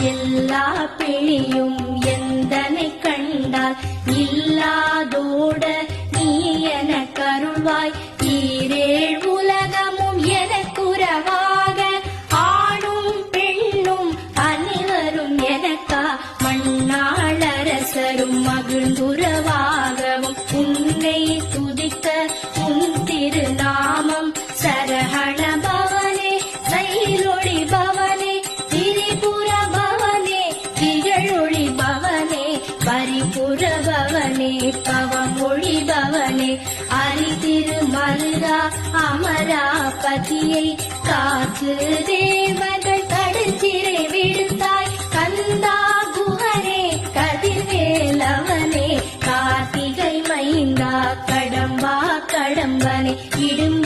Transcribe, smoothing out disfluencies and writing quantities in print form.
எல்லா பிணியும் எந்தனை கண்டால் இல்லாதோட நீ என கருள்வாய். ஈரேழ் உலகமும் எனக்குறவாக ஆணும் பெண்ணும் அனைவரும் எனக்கா மண்ணாளரசரும் மகிழ்ந்துறவாகவும் உன்னை துதிக்க உன் திருநாமம் சரஹண பவனே சைலொளி பவனே திரிபுர பவனே திகழொளி பவனே பரிபுர பவனே பவமொழி பவனே அரிதிருமருகா அமராபதியை காத்து தேவர்கள் கடுஞ்சிறை விடுத்தாய். கந்தா குஹனே கதிர்வேலவனே கார்த்திகை மைந்தா கடம்பா கடம்பனே இடும்